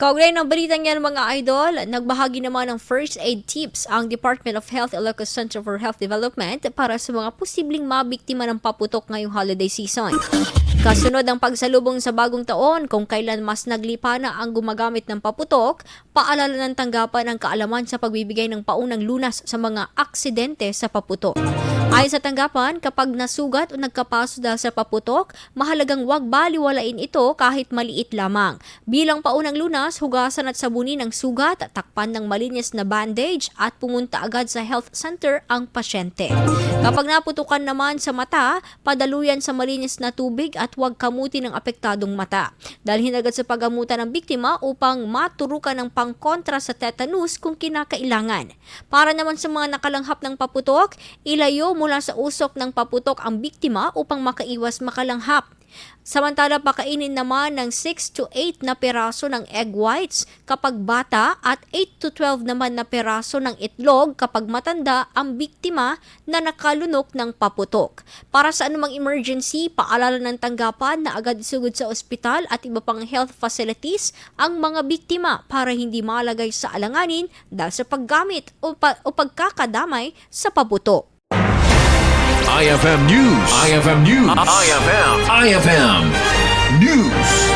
Kaugnay ng balitang yan mga idol, nagbahagi naman ng first aid tips ang Department of Health Ilocos Center for Health Development para sa mga posibleng mabiktima ng paputok ngayong holiday season. Kasunod ng pagsalubong sa bagong taon kung kailan mas naglipa na ang gumagamit ng paputok, paalala ng tanggapan ang kaalaman sa pagbibigay ng paunang lunas sa mga aksidente sa paputok. Ayon sa tanggapan, kapag nasugat o nagkapaso dahil sa paputok, mahalagang huwag baliwalain ito kahit maliit lamang. Bilang paunang lunas, hugasan at sabunin ang sugat, takpan ng malinis na bandage at pumunta agad sa health center ang pasyente. Kapag naputukan naman sa mata, padaluyan sa malinis na tubig at huwag kamuti ng apektadong mata. Dalhin agad sa paggamutan ng biktima upang maturukan ng pangkontra sa tetanus kung kinakailangan. Para naman sa mga nakalanghap ng paputok, ilayo mula sa usok ng paputok ang biktima upang makaiwas makalanghap. Samantala, pakainin naman ng 6 to 8 na peraso ng egg whites kapag bata at 8 to 12 naman na peraso ng itlog kapag matanda ang biktima na nakalunok ng paputok. Para sa anumang emergency, paalala ng tanggapan na agad isugod sa ospital at iba pang health facilities ang mga biktima para hindi malagay sa alanganin dahil sa paggamit o pagkakadamay sa paputok. IFM News. IFM News. IFM News.